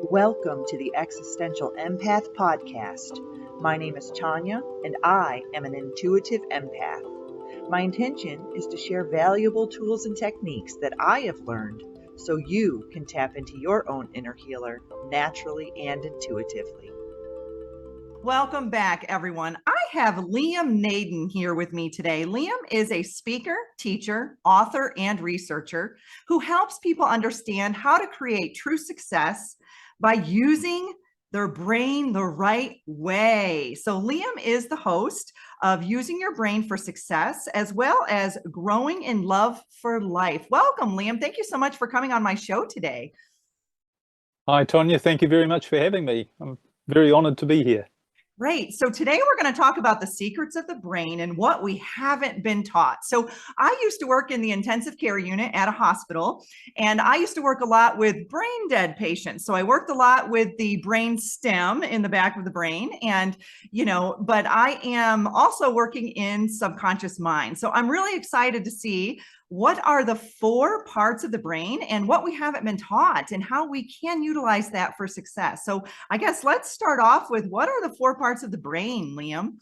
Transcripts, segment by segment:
Welcome to the Existential Empath Podcast. My name is Tanya, and I am an intuitive empath. My intention is to share valuable tools and techniques that I have learned so you can tap into your own inner healer naturally and intuitively. Welcome back, everyone. I have Liam Naden here with me today. Liam is a speaker, teacher, author, and researcher who helps people understand how to create true success by using their brain the right way. So Liam is the host of Using Your Brain for Success, as well as Growing in Love for Life. Welcome, Liam. Thank you so much for coming on my show today. Hi, Tonya. Thank you very much for having me. I'm very honored to be here. Great. So today we're going to talk about the secrets of the brain and what we haven't been taught. So I used to work in the intensive care unit at a hospital, and I used to work a lot with brain dead patients. So I worked a lot with the brain stem in the back of the brain, and but I am also working in subconscious mind. So I'm really excited to see what are the 4 parts of the brain and what we haven't been taught and how we can utilize that for success. So I guess let's start off with, what are the 4 parts of the brain, Liam?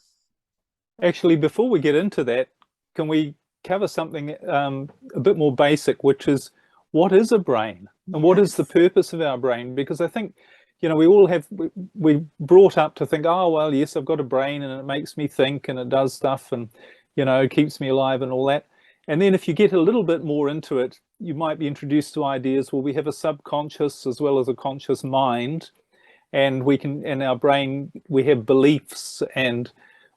Actually, before we get into that, can we cover something a bit more basic, which is, what is a brain and what is the purpose of our brain? Because I think, we all have, we're brought up to think, oh, well, yes, I've got a brain and it makes me think and it does stuff and, it keeps me alive and all that. And then if you get a little bit more into it, you might be introduced to ideas, well, we have a subconscious as well as a conscious mind, and we can, in our brain, we have beliefs and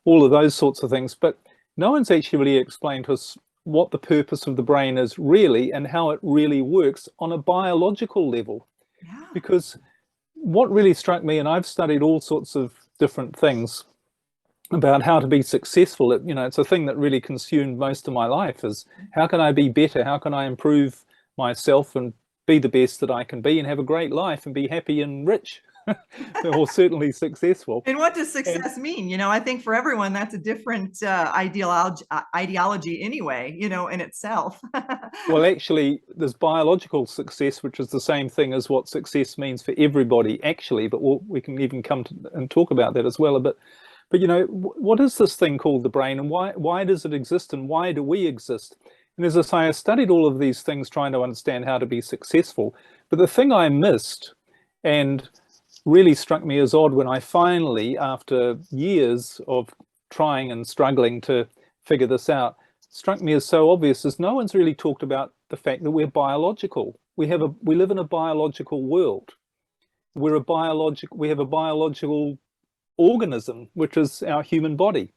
all of those sorts of things. But no one's actually really explained to us what the purpose of the brain is really and how it really works on a biological level. Yeah. Because what really struck me, and I've studied all sorts of different things about how to be successful, it's a thing that really consumed most of my life, is how can I be better? How can I improve myself and be the best that I can be and have a great life and be happy and rich or certainly successful? And what does success mean? I think for everyone, that's a different ideology anyway, in itself. Well, actually, there's biological success, which is the same thing as what success means for everybody, actually, but we can even come to and talk about that as well a bit. But, what is this thing called the brain, and why does it exist, and why do we exist? And as I say, I studied all of these things trying to understand how to be successful. But the thing I missed and really struck me as odd when I finally, after years of trying and struggling to figure this out, struck me as so obvious, is no one's really talked about the fact that we're biological. We live in a biological world. We have a biological organism, which is our human body,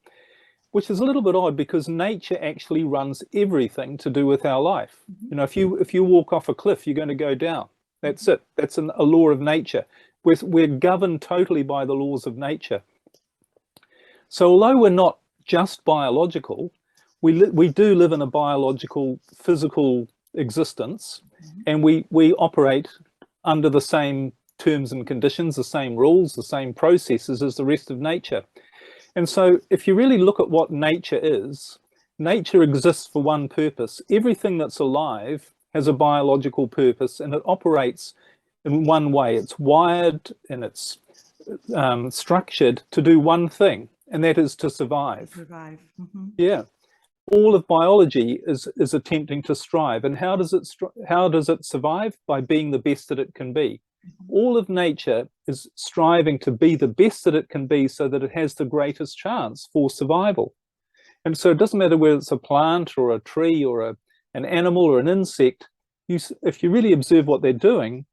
which is a little bit odd because nature actually runs everything to do with our life. If you walk off a cliff, you're going to go down. That's it. That's a law of nature. We're governed totally by the laws of nature. So although we're not just biological, we do live in a biological, physical existence, and we operate under the same terms and conditions, the same rules, the same processes as the rest of nature. And so if you really look at what nature is, nature exists for one purpose. Everything that's alive has a biological purpose, and it operates in one way. It's wired and it's structured to do one thing, and that is to survive. Yeah. All of biology is attempting to strive. And how does it survive? By being the best that it can be. All of nature is striving to be the best that it can be so that it has the greatest chance for survival. And so it doesn't matter whether it's a plant or a tree or an animal or an insect. If you really observe what they're doing,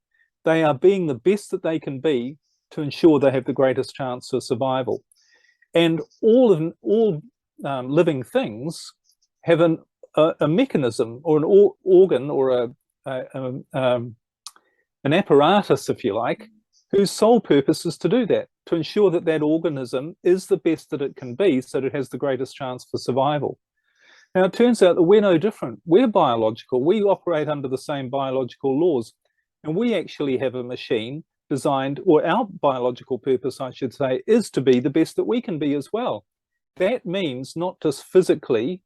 they are being the best that they can be to ensure they have the greatest chance for survival. And all living things have a mechanism or an organ or an apparatus, if you like, whose sole purpose is to do that, to ensure that that organism is the best that it can be so that it has the greatest chance for survival. Now, it turns out that we're no different. We're biological. We operate under the same biological laws. And we actually have a machine designed, or our biological purpose, I should say, is to be the best that we can be as well. That means not just physically,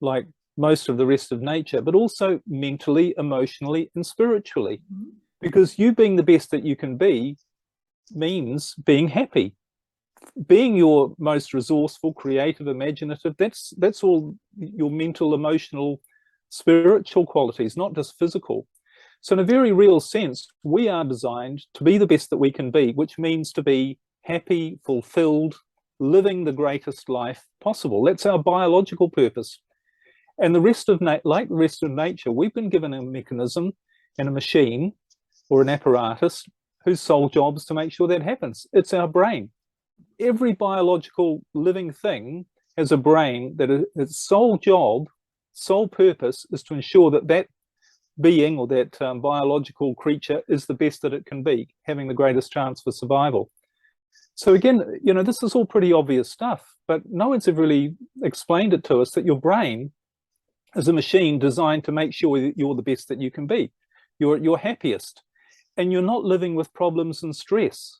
like most of the rest of nature, but also mentally, emotionally, and spiritually. Because you being the best that you can be means being happy, being your most resourceful, creative, imaginative. That's all your mental, emotional, spiritual qualities, not just physical. So in a very real sense, we are designed to be the best that we can be, which means to be happy, fulfilled, living the greatest life possible. That's our biological purpose. And the rest of like the rest of nature, we've been given a mechanism and a machine or an apparatus whose sole job is to make sure that happens. It's our brain. Every biological living thing has a brain that its sole job, sole purpose is to ensure that that being or that biological creature is the best that it can be, having the greatest chance for survival. So again, you know, this is all pretty obvious stuff, but no one's ever really explained it to us that your brain is a machine designed to make sure that you're the best that you can be. You're at your happiest, and you're not living with problems and stress.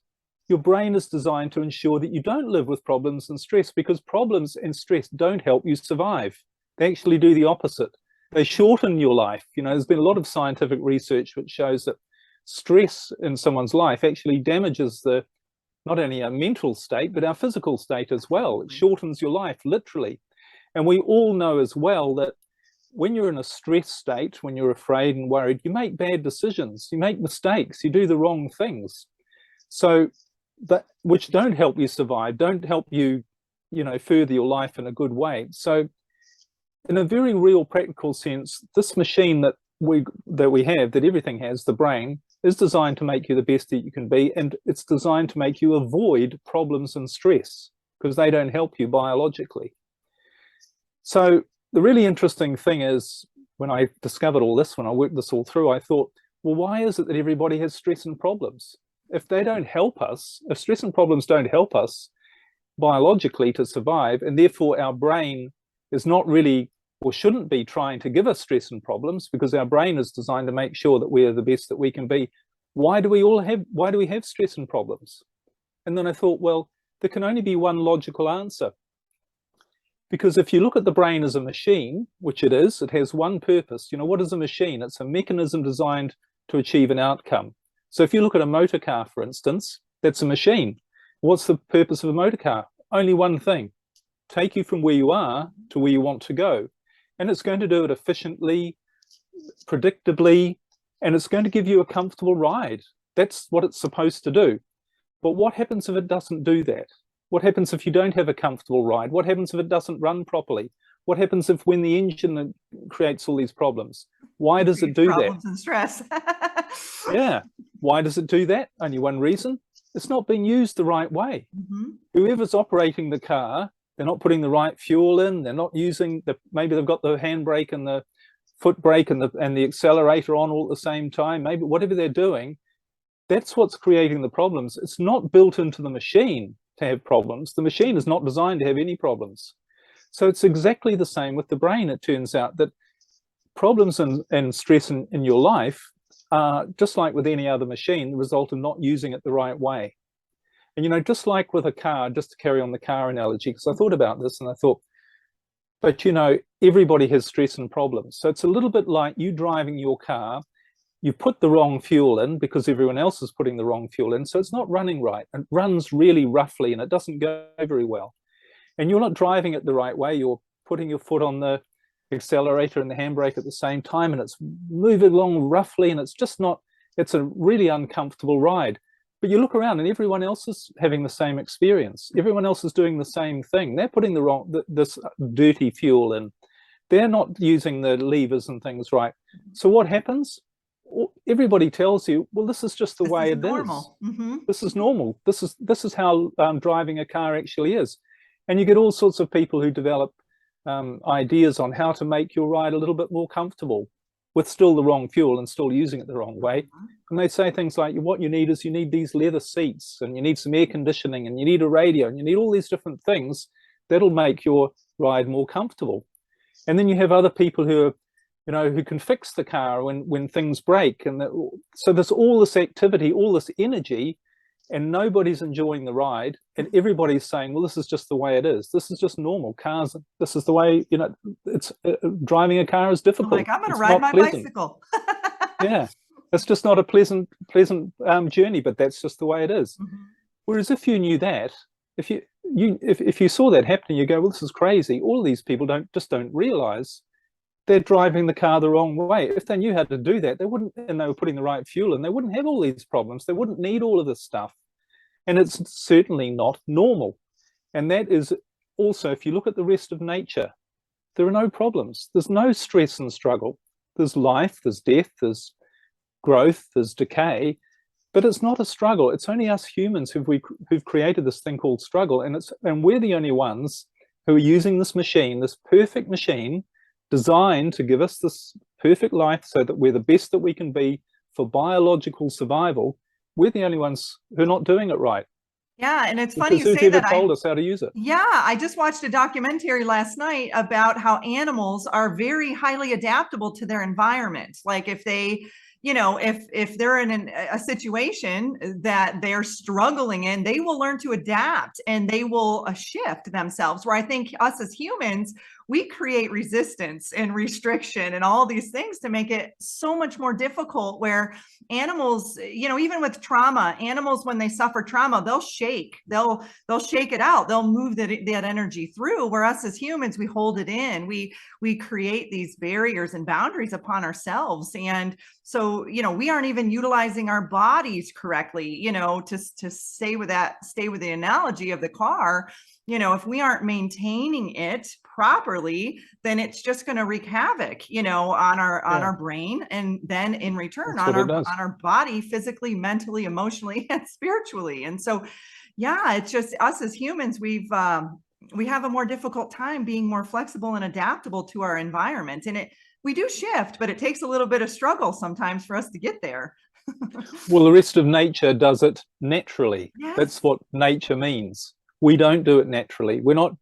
Your brain is designed to ensure that you don't live with problems and stress, because problems and stress don't help you survive. They actually do the opposite. They shorten your life. You know, there's been a lot of scientific research which shows that stress in someone's life actually damages the not only our mental state, but our physical state as well. It shortens your life, literally. And we all know as well that when you're in a stress state, when you're afraid and worried, you make bad decisions, you make mistakes, you do the wrong things. So that, which don't help you survive, don't help you, you know, further your life in a good way. So in a very real practical sense, this machine that we have, that everything has, the brain, is designed to make you the best that you can be, and it's designed to make you avoid problems and stress because they don't help you biologically. So the really interesting thing is, when I discovered all this, when I worked this all through, I thought, well, why is it that everybody has stress and problems? If they don't help us, if stress and problems don't help us biologically to survive, and therefore our brain is not really or shouldn't be trying to give us stress and problems, because our brain is designed to make sure that we are the best that we can be, why do we have stress and problems? And then I thought, well, there can only be one logical answer. Because if you look at the brain as a machine, which it is, it has one purpose. You know, what is a machine? It's a mechanism designed to achieve an outcome. So if you look at a motor car, for instance, that's a machine. What's the purpose of a motor car? Only one thing: take you from where you are to where you want to go. And it's going to do it efficiently, predictably, and it's going to give you a comfortable ride. That's what it's supposed to do. But what happens if it doesn't do that? What happens if you don't have a comfortable ride? What happens if it doesn't run properly? What happens if when the engine creates all these problems? Why does it do that? Problems and stress. Yeah. Why does it do that? Only one reason: it's not being used the right way. Mm-hmm. Whoever's operating the car, they're not putting the right fuel in. They're not using maybe they've got the handbrake and the foot brake and the accelerator on all at the same time. Maybe whatever they're doing, that's what's creating the problems. It's not built into the machine to have problems. The machine is not designed to have any problems. So it's exactly the same with the brain. It turns out that problems and stress in your life are, just like with any other machine, the result of not using it the right way. And, you know, just like with a car, just to carry on the car analogy, because I thought about this and I thought, but, you know, everybody has stress and problems. So it's a little bit like you driving your car. You put the wrong fuel in because everyone else is putting the wrong fuel in. So it's not running right. It runs really roughly and it doesn't go very well. And you're not driving it the right way. You're putting your foot on the accelerator and the handbrake at the same time, and it's moving along roughly, and it's just not, it's a really uncomfortable ride. But you look around and everyone else is having the same experience. Everyone else is doing the same thing. They're putting the wrong, this dirty fuel in. They're not using the levers and things right. So what happens? Everybody tells you, well, this is just the way it is. Mm-hmm. This is normal. This is how driving a car actually is. And you get all sorts of people who develop ideas on how to make your ride a little bit more comfortable with still the wrong fuel and still using it the wrong way. And they say things like, what you need is you need these leather seats, and you need some air conditioning, and you need a radio, and you need all these different things that'll make your ride more comfortable. And then you have other people who are, you know, who can fix the car when things break. And so there's all this activity, all this energy, and nobody's enjoying the ride, and everybody's saying, well, this is just the way it is. This is just normal. Cars, this is the way, you know, it's driving a car is difficult. I'm like, I'm going to ride my bicycle. Yeah. It's just not a pleasant journey, but that's just the way it is. Mm-hmm. Whereas if you knew that, if you saw that happening, you go, well, this is crazy. All of these people don't realize they're driving the car the wrong way. If they knew how to do that, they wouldn't, and they were putting the right fuel in, they wouldn't have all these problems. They wouldn't need all of this stuff. And it's certainly not normal. And that is also, if you look at the rest of nature, there are no problems. There's no stress and struggle. There's life, there's death, there's growth, there's decay, but it's not a struggle. It's only us humans who've created this thing called struggle, and we're the only ones who are using this machine, this perfect machine, designed to give us this perfect life so that we're the best that we can be for biological survival. We're the only ones who are not doing it right. Yeah, and it's funny you say who's that. ever told us how to use it? Yeah, I just watched a documentary last night about how animals are very highly adaptable to their environment. Like if they, if they're in a situation that they're struggling in, they will learn to adapt and they will shift themselves. Where I think us as humans, we create resistance and restriction and all these things to make it so much more difficult, where animals, even with trauma, animals, when they suffer trauma, they'll shake it out. They'll move that energy through, where us as humans, we hold it in. We create these barriers and boundaries upon ourselves. And so, we aren't even utilizing our bodies correctly, to stay with the analogy of the car. If we aren't maintaining it properly, then it's just going to wreak havoc, on our brain, and then in return on our body, physically, mentally, emotionally, and spiritually. And so, yeah, it's just us as humans, we have a more difficult time being more flexible and adaptable to our environment. And we do shift, but it takes a little bit of struggle sometimes for us to get there. Well, the rest of nature does it naturally. Yes. That's what nature means. We don't do it naturally. We're not,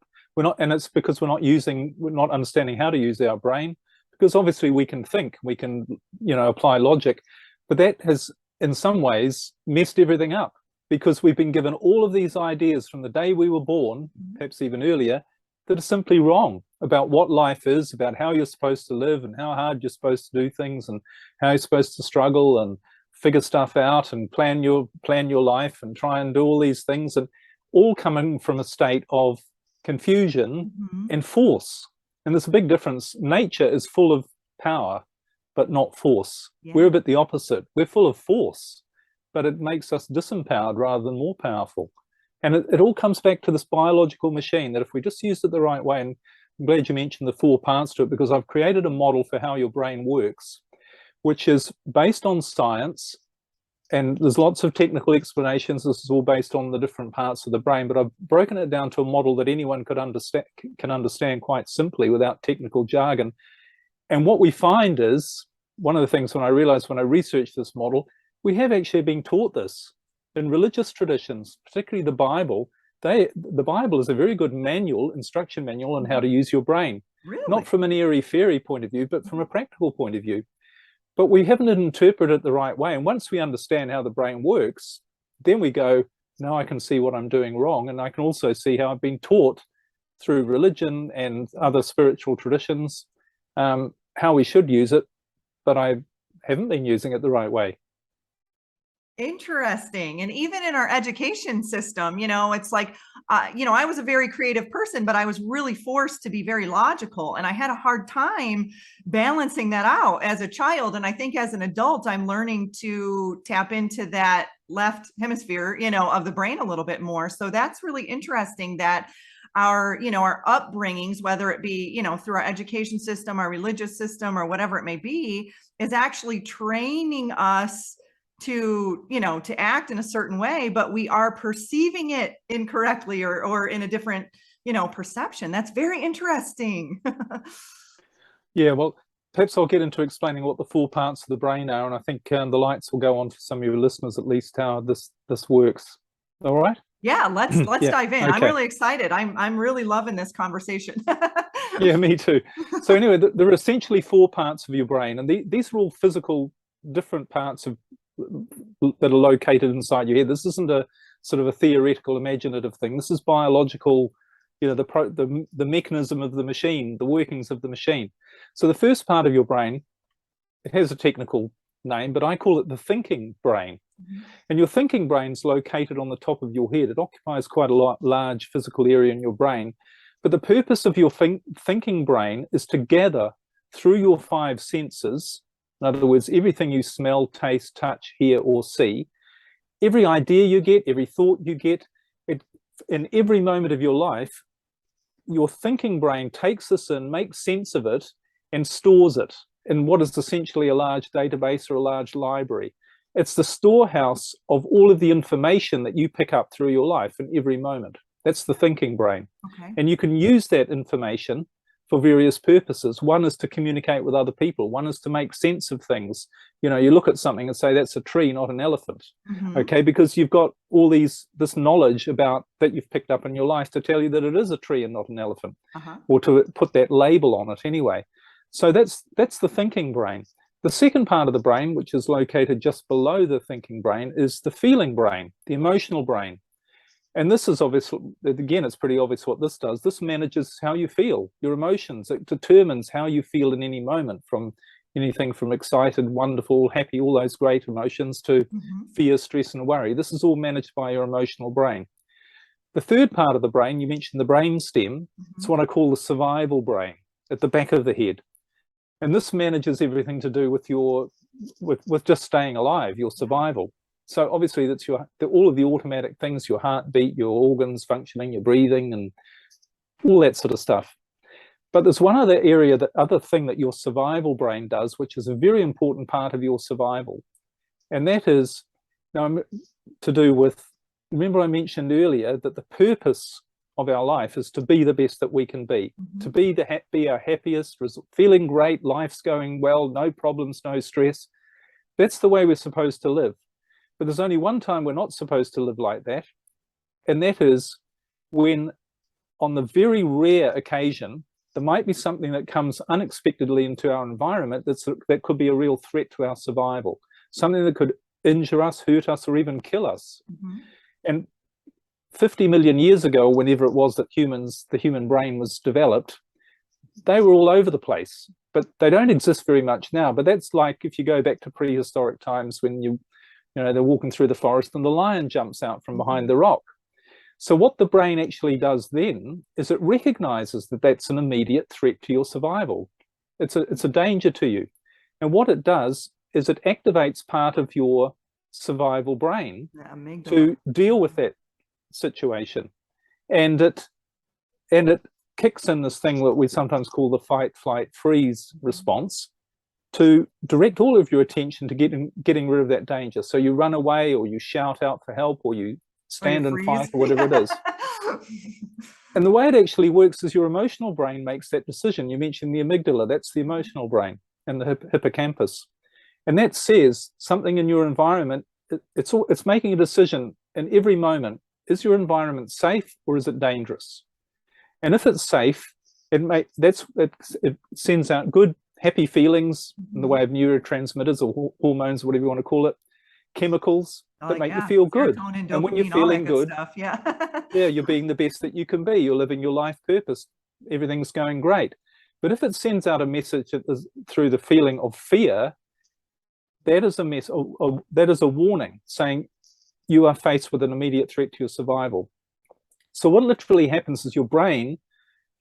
and it's because we're not understanding how to use our brain, because obviously we can think, we can, apply logic, but that has in some ways messed everything up, because we've been given all of these ideas from the day we were born, perhaps even earlier, that are simply wrong about what life is, about how you're supposed to live and how hard you're supposed to do things and how you're supposed to struggle and figure stuff out and plan your life and try and do all these things, and all coming from a state of confusion and force. And there's a big difference. Nature is full of power, but not force. Yeah. We're a bit the opposite. We're full of force, but it makes us disempowered rather than more powerful. And it all comes back to this biological machine that if we just used it the right way, and I'm glad you mentioned the 4 parts to it, because I've created a model for how your brain works, which is based on science. And there's lots of technical explanations. This is all based on the different parts of the brain, but I've broken it down to a model that anyone can understand quite simply without technical jargon. And what we find is, one of the things when I realized when I researched this model, we have actually been taught this in religious traditions, particularly the Bible. The Bible is a very good instruction manual on how to use your brain. Really? Not from an airy-fairy point of view, but from a practical point of view. But we haven't interpreted it the right way. And once we understand how the brain works, then we go, now I can see what I'm doing wrong. And I can also see how I've been taught through religion and other spiritual traditions how we should use it, but I haven't been using it the right way. Interesting. And even in our education system, it's like, I was a very creative person, but I was really forced to be very logical. And I had a hard time balancing that out as a child. And I think as an adult, I'm learning to tap into that left hemisphere, of the brain a little bit more. So that's really interesting that our upbringings, whether it be, through our education system, our religious system, or whatever it may be, is actually training us to act in a certain way, but we are perceiving it incorrectly or in a different, perception. That's very interesting. Yeah, well, perhaps I'll get into explaining what the 4 parts of the brain are, and I think the lights will go on for some of your listeners, at least, how this works. All right? Yeah, let's Yeah, dive in. okay. I'm really excited. I'm really loving this conversation. Yeah, me too. So anyway, there are essentially 4 parts of your brain, and these are all physical, different parts that are located inside your head. This isn't a sort of a theoretical, imaginative thing. This is biological, the mechanism of the machine, the workings of the machine. So the first part of your brain, it has a technical name, but I call it the thinking brain. And your thinking brain's located on the top of your head. It occupies quite a large physical area in your brain. But the purpose of your thinking brain is to gather through your 5 senses, in other words, everything you smell, taste, touch, hear, or see, every idea you get, every thought you get, in every moment of your life, your thinking brain takes this in, makes sense of it, and stores it in what is essentially a large database or a large library. It's the storehouse of all of the information that you pick up through your life in every moment. That's the thinking brain. Okay. And you can use that information for various purposes. One is to communicate with other people. One is to make sense of things. You know, you look at something and say, that's a tree, not an elephant. Okay, because you've got all this knowledge about that you've picked up in your life to tell you that it is a tree and not an elephant, or to put that label on it anyway. So that's the thinking brain. The second part of the brain, which is located just below the thinking brain, is the feeling brain, the emotional brain. And this is obvious, again, it's pretty obvious what this does. This manages how you feel, your emotions. It determines how you feel in any moment, from anything from excited, wonderful, happy, all those great emotions, to fear, stress, and worry. This is all managed by your emotional brain. The third part of the brain, you mentioned the brain stem. It's what I call the survival brain at the back of the head. And this manages everything to do with with just staying alive, your survival. So obviously that's all of the automatic things, your heartbeat, your organs functioning, your breathing, and all that sort of stuff. But there's one other area, other thing that your survival brain does, which is a very important part of your survival. And that is to do with, remember I mentioned earlier that the purpose of our life is to be the best that we can be, to be our happiest, feeling great, life's going well, no problems, no stress. That's the way we're supposed to live. But there's only one time we're not supposed to live like that, and that is when, on the very rare occasion, there might be something that comes unexpectedly into our environment that could be a real threat to our survival, something that could injure us, hurt us, or even kill us. And 50 million years ago, whenever it was that the human brain was developed, they were all over the place, but they don't exist very much now. But that's like if you go back to prehistoric times when they're walking through the forest and the lion jumps out from behind the rock. So what the brain actually does then is it recognizes that that's an immediate threat to your survival. It's a danger to you. And what it does is it activates part of your survival brain to deal with that situation. And it kicks in this thing that we sometimes call the fight, flight, freeze response, to direct all of your attention to getting rid of that danger. So you run away, or you shout out for help, or you stand and fight, or whatever it is. And the way it actually works is your emotional brain makes that decision. You mentioned the amygdala, that's the emotional brain, and the hippocampus. And that says something in your environment, it's making a decision in every moment. Is your environment safe, or is it dangerous? And if it's safe, it sends out good, happy feelings in the way of neurotransmitters or hormones, whatever you want to call it, chemicals that make you feel good. And when you're feeling good, stuff, you're being the best that you can be. You're living your life purpose. Everything's going great. But if it sends out a message through the feeling of fear, that is a warning saying you are faced with an immediate threat to your survival. So what literally happens is your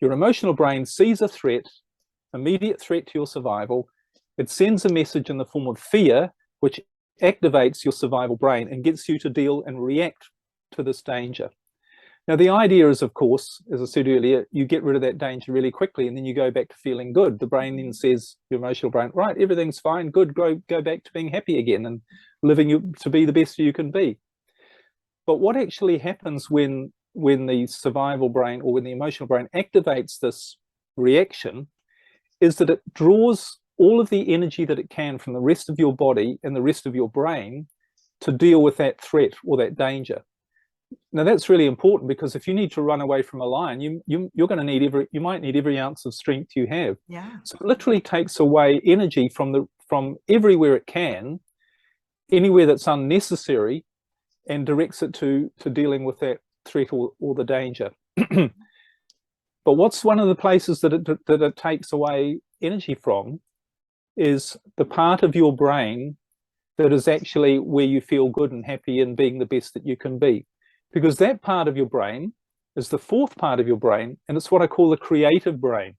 emotional brain sees a threat, immediate threat to your survival. It sends a message in the form of fear, which activates your survival brain and gets you to deal and react to this danger. Now, the idea is, of course, as I said earlier, you get rid of that danger really quickly, and then you go back to feeling good. The brain then says, your emotional brain, right, everything's fine, good, go back to being happy again and living to be the best you can be. But what actually happens when the survival brain or when the emotional brain activates this reaction is that it draws all of the energy that it can from the rest of your body and the rest of your brain to deal with that threat or that danger. Now that's really important, because if you need to run away from a lion, you're going to need you might need every ounce of strength you have. So it literally takes away energy from everywhere it can, anywhere that's unnecessary, and directs it to dealing with that threat or the danger. But what's one of the places that it takes away energy from is the part of your brain that is actually where you feel good and happy in being the best that you can be. Because that part of your brain is the fourth part of your brain, and it's what I call the creative brain.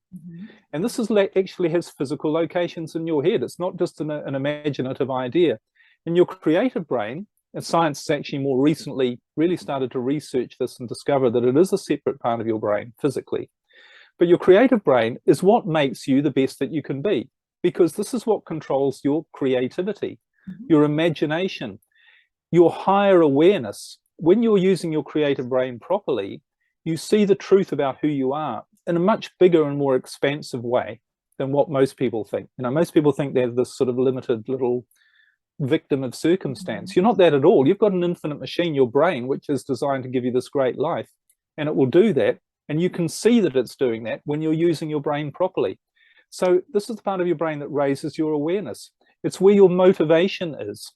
And this is actually has physical locations in your head. It's not just an imaginative idea. In your creative brain, and science has actually more recently really started to research this and discover that it is a separate part of your brain physically. But your creative brain is what makes you the best that you can be, because this is what controls your creativity, your imagination, your higher awareness. When you're using your creative brain properly, you see the truth about who you are in a much bigger and more expansive way than what most people think. You know, most people think they're this sort of limited little victim of circumstance. You're not that at all. You've got an infinite machine, your brain, which is designed to give you this great life, and it will do that. And you can see that it's doing that when you're using your brain properly. So this is the part of your brain that raises your awareness. It's where your motivation is.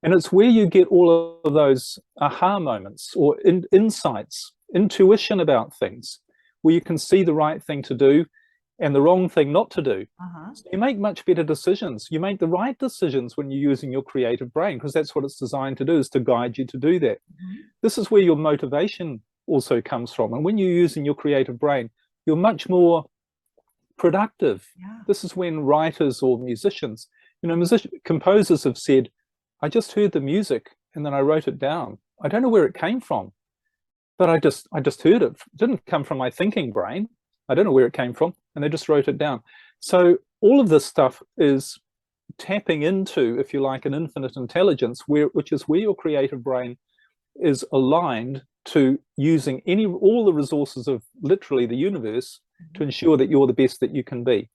And it's where you get all of those aha moments or insights, intuition about things, where you can see the right thing to do and the wrong thing not to do. So you make much better decisions. You make the right decisions when you're using your creative brain, because that's what it's designed to do, is to guide you to do that. This is where your motivation also comes from. And when you're using your creative brain, you're much more productive. This is when writers or musicians, you know, composers have said, I just heard the music and then I wrote it down. I don't know where it came from, but I just heard it. It didn't come from my thinking brain. I don't know where it came from, and they just wrote it down. So all of this stuff is tapping into, if you like, an infinite intelligence, which is where your creative brain is aligned to using all the resources of literally the universe to ensure that you're the best that you can be.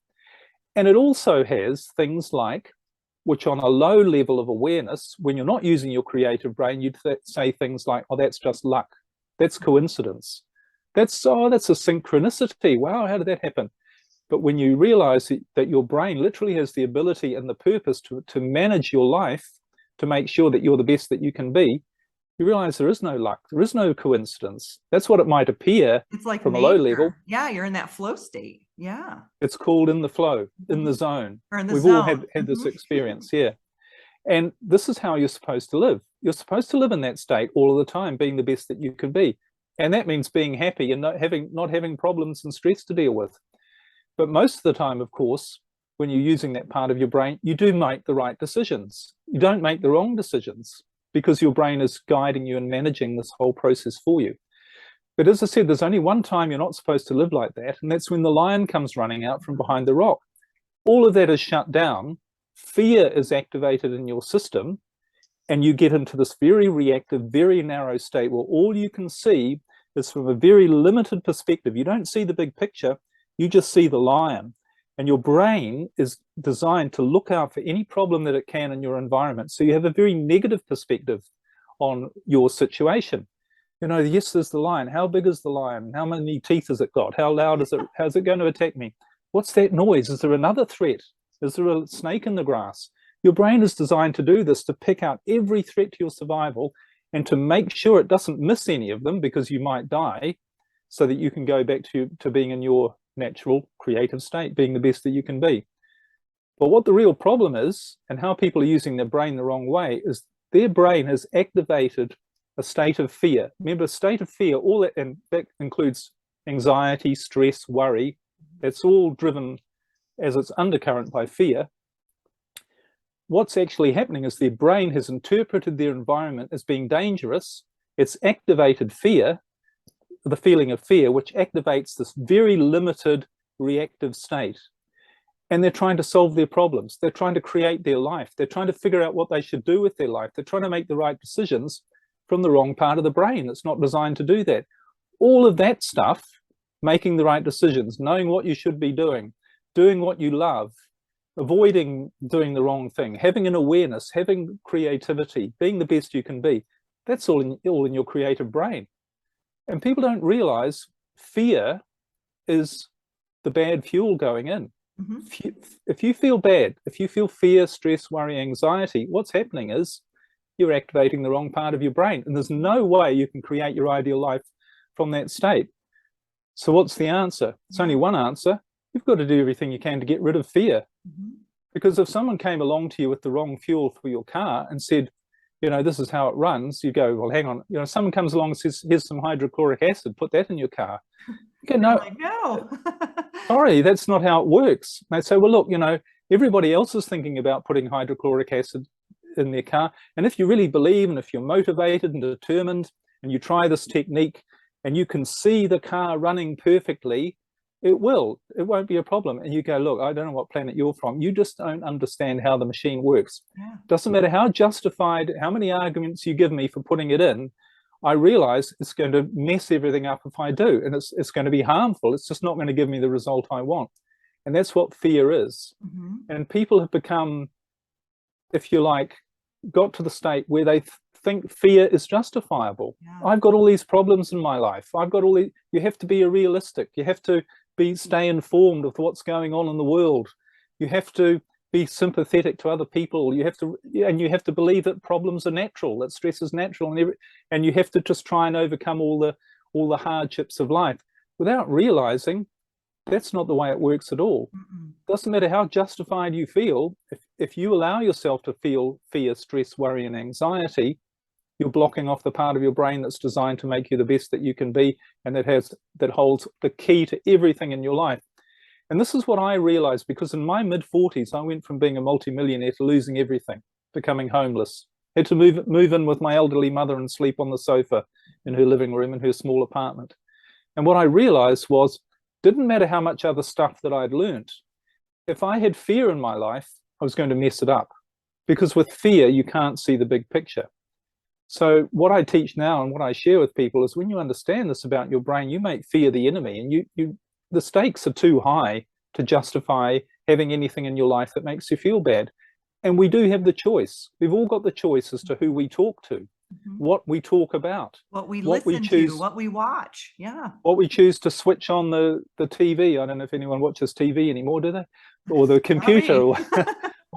And it also has things like, which on a low level of awareness, when you're not using your creative brain, you'd say things like, oh, that's just luck. That's coincidence. That's a synchronicity. Wow, how did that happen? But when you realize that your brain literally has the ability and the purpose to manage your life, to make sure that you're the best that you can be, you realize there is no luck. There is no coincidence. That's what it might appear. It's like from nature. A low level. Yeah, you're in that flow state. Yeah. It's called in the flow, in the zone. Or in the We've zone. all had this experience, yeah. And this is how you're supposed to live. You're supposed to live in that state all of the time, being the best that you can be. And that means being happy and not having problems and stress to deal with. But most of the time, of course, when you're using that part of your brain, you do make the right decisions. You don't make the wrong decisions, because your brain is guiding you and managing this whole process for you. But as I said, there's only one time you're not supposed to live like that, and that's when the lion comes running out from behind the rock. All of that is shut down. Fear is activated in your system, and you get into this very reactive, very narrow state where all you can see is from a very limited perspective. You don't see the big picture, you just see the lion. And your brain is designed to look out for any problem that it can in your environment. So you have a very negative perspective on your situation. You know, yes, there's the lion. How big is the lion? How many teeth has it got? How loud is it? How's it going to attack me? What's that noise? Is there another threat? Is there a snake in the grass? Your brain is designed to do this, to pick out every threat to your survival and to make sure it doesn't miss any of them, because you might die, so that you can go back to being in your natural creative state, being the best that you can be. But what the real problem is, and how people are using their brain the wrong way, is their brain has activated a state of fear. Remember, a state of fear, all that, and that includes anxiety, stress, worry. That's all driven as its undercurrent by fear. What's actually happening is their brain has interpreted their environment as being dangerous. It's activated fear, the feeling of fear, which activates this very limited reactive state. And they're trying to solve their problems. They're trying to create their life. They're trying to figure out what they should do with their life. They're trying to make the right decisions from the wrong part of the brain. It's not designed to do that. All of that stuff, making the right decisions, knowing what you should be doing what you love, avoiding doing the wrong thing, having an awareness, having creativity, being the best you can be, that's all in your creative brain. And people don't realize fear is the bad fuel going in. If you feel bad, if you feel fear, stress, worry, anxiety, what's happening is you're activating the wrong part of your brain, and there's no way you can create your ideal life from that state. So what's the answer? It's only one answer. You've got to do everything you can to get rid of fear. Because if someone came along to you with the wrong fuel for your car and said, you know, this is how it runs, you go, well, hang on. You know, someone comes along and says, here's some hydrochloric acid, put that in your car. You go, no, Like, no. sorry, that's not how it works. They say, well, look, you know, everybody else is thinking about putting hydrochloric acid in their car. And if you really believe, and if you're motivated and determined, and you try this technique, and you can see the car running perfectly, it won't be a problem. And you go, look, I don't know what planet you're from. You just don't understand how the machine works. Yeah. Doesn't matter how justified, how many arguments you give me for putting it in, I realize it's going to mess everything up if I do. And it's going to be harmful. It's just not going to give me the result I want. And that's what fear is. Mm-hmm. And people have become, if you like, got to the state where they think fear is justifiable. Yeah. I've got all these problems in my life. I've got all these. You have to be a realistic. You have to stay informed of what's going on in the world. You have to be sympathetic to other people. You have to believe that problems are natural, that stress is natural, and you have to just try and overcome all the hardships of life without realizing that's not the way it works at all. Mm-mm. Doesn't matter how justified you feel. If you allow yourself to feel fear, stress, worry, and anxiety, you're blocking off the part of your brain that's designed to make you the best that you can be, and that holds the key to everything in your life. And this is what I realized, because in my mid-40s, I went from being a multimillionaire to losing everything, becoming homeless. Had to move in with my elderly mother and sleep on the sofa in her living room in her small apartment. And what I realized was, didn't matter how much other stuff that I'd learned. If I had fear in my life, I was going to mess it up, because with fear, you can't see the big picture. So what I teach now and what I share with people is, when you understand this about your brain, you make fear the enemy, and the stakes are too high to justify having anything in your life that makes you feel bad. And we do have the choice. We've all got the choice as to who we talk to, Mm-hmm. what we talk about, What we what we listen choose, to, what we watch. Yeah. what we choose to switch on the TV. I don't know if anyone watches TV anymore, do they? Or the computer or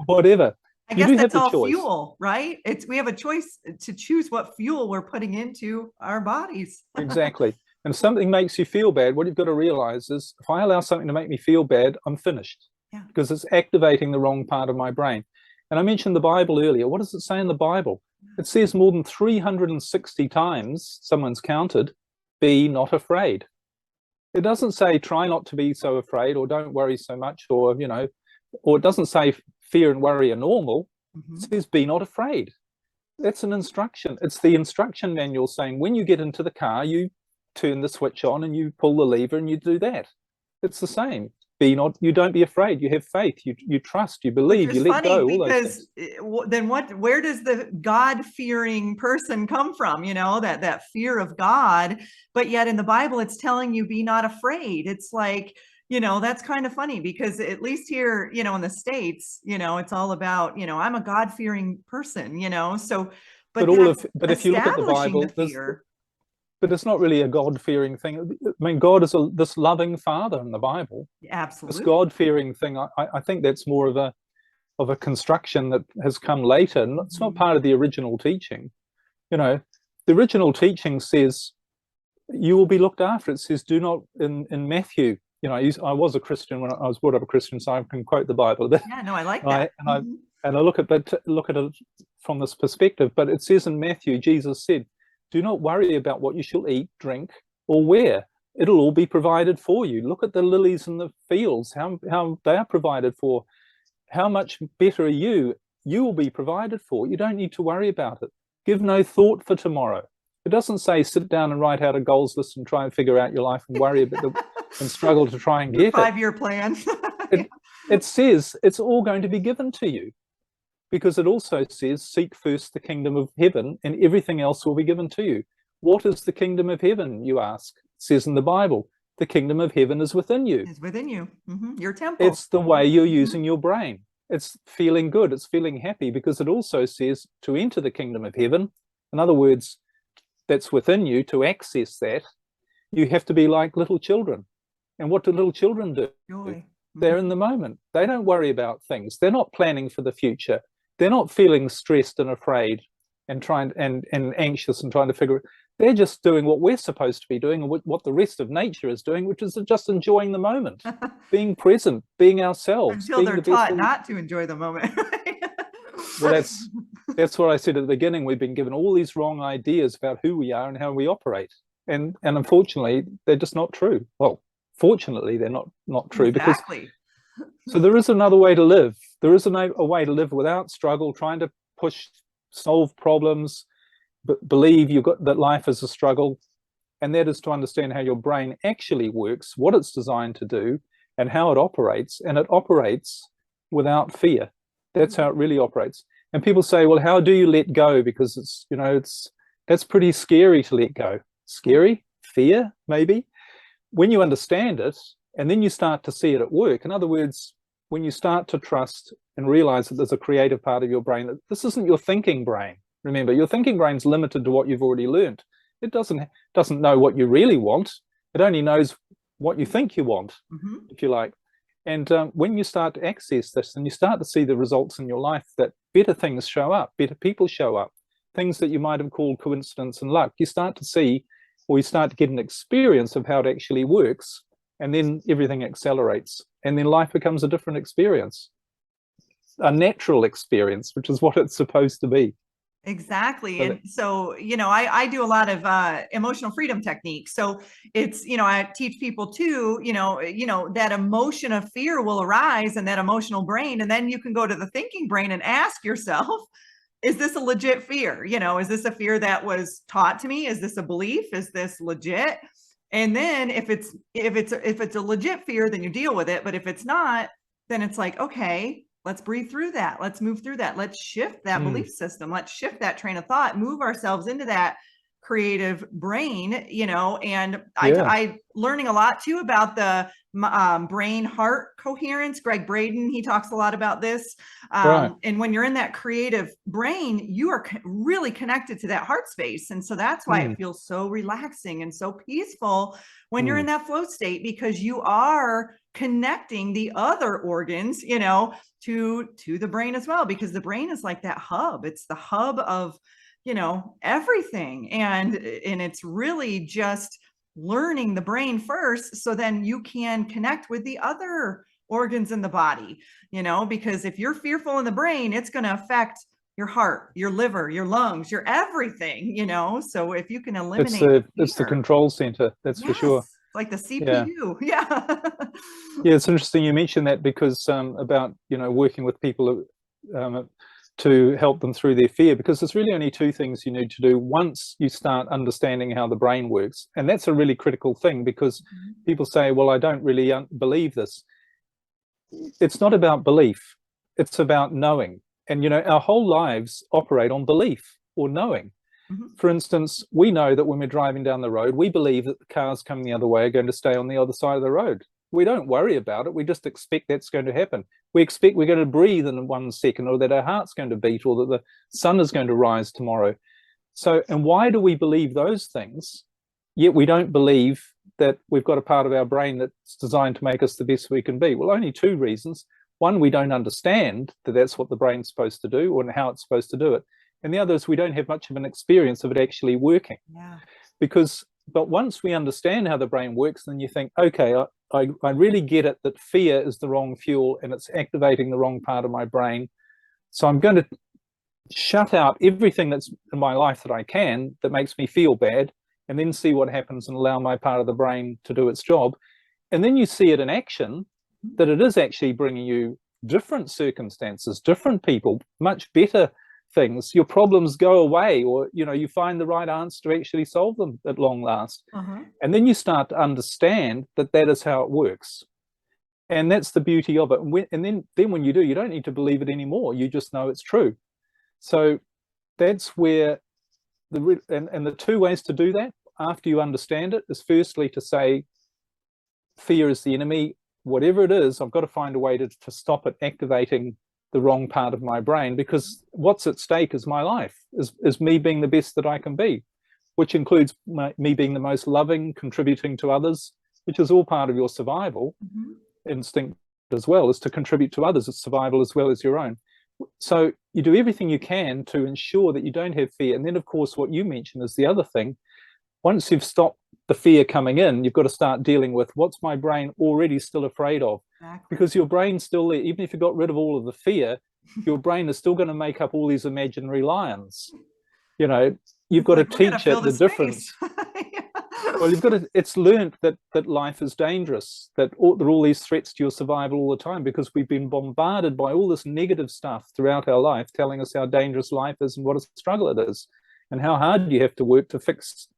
whatever. I You guess do have that's the all choice. fuel, right? We have a choice to choose what fuel we're putting into our bodies. Exactly. And if something makes you feel bad, what you've got to realize is, if I allow something to make me feel bad, I'm finished. Yeah. Because it's activating the wrong part of my brain. And I mentioned the Bible earlier. What does it say in the Bible? It says more than 360 times, someone's counted, be not afraid. It doesn't say try not to be so afraid, or don't worry so much, or, you know, or it doesn't say fear and worry are normal. Mm-hmm. It says be not afraid. That's an instruction. It's the instruction manual saying, when you get into the car, you turn the switch on and you pull the lever and you do that. It's the same. You don't be afraid. You have faith. You trust. You believe. You let go. All those things. Then where does the God-fearing person come from? You know, that fear of God, but yet in the Bible, it's telling you be not afraid. It's like, you know, that's kind of funny, because at least here, you know, in the States, you know, it's all about, you know, I'm a God-fearing person, you know, so, but if you look at the Bible, but it's not really a God-fearing thing. I mean, God is this loving Father in the Bible. Absolutely. This God-fearing thing, I think that's more of a construction that has come later. And it's not part of the original teaching. You know, the original teaching says you will be looked after. It says, do not, in Matthew, you know, I was a Christian when I was brought up a Christian, so I can quote the Bible a bit. Yeah, no, I like that. And I look at it from this perspective. But it says in Matthew, Jesus said, do not worry about what you shall eat, drink, or wear. It'll all be provided for you. Look at the lilies in the fields, how they are provided for. How much better are you? You will be provided for. You don't need to worry about it. Give no thought for tomorrow. It doesn't say sit down and write out a goals list and try and figure out your life and worry about and struggle to try and get it. 5-year plan. It says it's all going to be given to you. Because it also says, seek first the kingdom of heaven and everything else will be given to you. What is the kingdom of heaven, you ask? It says in the Bible, the kingdom of heaven is within you. It's within you. Your temple. It's the way you're using your brain. It's feeling good. It's feeling happy, because it also says to enter the kingdom of heaven. In other words, that's within you. To access that, you have to be like little children. And what do little children do? Joy. They're in the moment. They don't worry about things. They're not planning for the future. They're not feeling stressed and afraid. and anxious and trying to figure it. They're just doing what we're supposed to be doing and what the rest of nature is doing, which is just enjoying the moment, being present, being ourselves, Until being they're the best taught not to enjoy the moment. Well, that's what I said at the beginning. We've been given all these wrong ideas about who we are and how we operate, and unfortunately, they're just not true. Well, fortunately, they're not true. Exactly. So there is another way to live. There is a way to live without struggle, trying to solve problems, but believe that life is a struggle, and that is to understand how your brain actually works, what it's designed to do, and how it operates. And it operates without fear. That's how it really operates. And people say, well, how do you let go? Because that's pretty scary to let go. Scary? Fear, maybe? When you understand it, and then you start to see it at work. In other words, when you start to trust and realize that there's a creative part of your brain, that this isn't your thinking brain. Remember, your thinking brain's limited to what you've already learned. It doesn't know what you really want. It only knows what you think you want, if you like. And when you start to access this and you start to see the results in your life, that better things show up, better people show up, things that you might have called coincidence and luck, you start to see, or you start to get an experience of how it actually works, and then everything accelerates. And then life becomes a different experience, a natural experience, which is what it's supposed to be. Exactly. And so, I do a lot of emotional freedom techniques. So it's, I teach people too, that emotion of fear will arise in that emotional brain. And then you can go to the thinking brain and ask yourself, is this a legit fear? Is this a fear that was taught to me? Is this a belief? Is this legit? And then if it's a legit fear, then you deal with it. But if it's not, then it's like, okay, let's breathe through that. Let's move through that. Let's shift that belief system. Let's shift that train of thought, move ourselves into that creative brain, and I learning a lot too about the brain heart coherence. Greg Braden, he talks a lot about this. Right. And when you're in that creative brain, you are really connected to that heart space. And so that's why it feels so relaxing and so peaceful when you're in that flow state, because you are connecting the other organs, to the brain as well, because the brain is like that hub. It's the hub of, everything. And it's really just learning the brain first, so then you can connect with the other organs in the body, because if you're fearful in the brain, it's going to affect your heart, your liver, your lungs, your everything, so if you can eliminate it's the control center, that's for sure. Like the CPU. Yeah, it's interesting you mentioned that, because about working with people to help them through their fear, because there's really only two things you need to do once you start understanding how the brain works. And that's a really critical thing, because people say, well, I don't really believe this. It's not about belief, it's about knowing. And our whole lives operate on belief or knowing. For instance, we know that when we're driving down the road, we believe that the cars coming the other way are going to stay on the other side of the road. We don't worry about it. We just expect that's going to happen. We expect we're going to breathe in 1 second, or that our heart's going to beat, or that the sun is going to rise tomorrow. So, and why do we believe those things, yet we don't believe that we've got a part of our brain that's designed to make us the best we can be? Well, only two reasons. One, we don't understand that that's what the brain's supposed to do, or how it's supposed to do it. And the other is we don't have much of an experience of it actually working. But once we understand how the brain works, then you think, okay, I really get it that fear is the wrong fuel and it's activating the wrong part of my brain. So I'm going to shut out everything that's in my life that I can that makes me feel bad, and then see what happens and allow my part of the brain to do its job. And then you see it in action, that it is actually bringing you different circumstances, different people, much better things. Your problems go away, or you find the right answer to actually solve them at long last. And then you start to understand that that is how it works, and that's the beauty of it. And then when you do, you don't need to believe it anymore. You just know it's true. So that's where the two ways to do that after you understand it is, firstly, to say fear is the enemy. Whatever it is, I've got to find a way to stop it activating the wrong part of my brain, because what's at stake is my life, is me being the best that I can be, which includes me being the most loving, contributing to others, which is all part of your survival instinct as well, is to contribute to others. It's survival as well as your own. So you do everything you can to ensure that you don't have fear. And then, of course, what you mentioned is the other thing. Once you've stopped the fear coming in, you've got to start dealing with what's my brain already still afraid of. Exactly. Because your brain's still there. Even if you got rid of all of the fear, your brain is still going to make up all these imaginary lions. You know, you've got to teach it the difference. Well, you've got to, it's learned that life is dangerous, that there are all these threats to your survival all the time, because we've been bombarded by all this negative stuff throughout our life, telling us how dangerous life is and what a struggle it is, and how hard you have to work to fix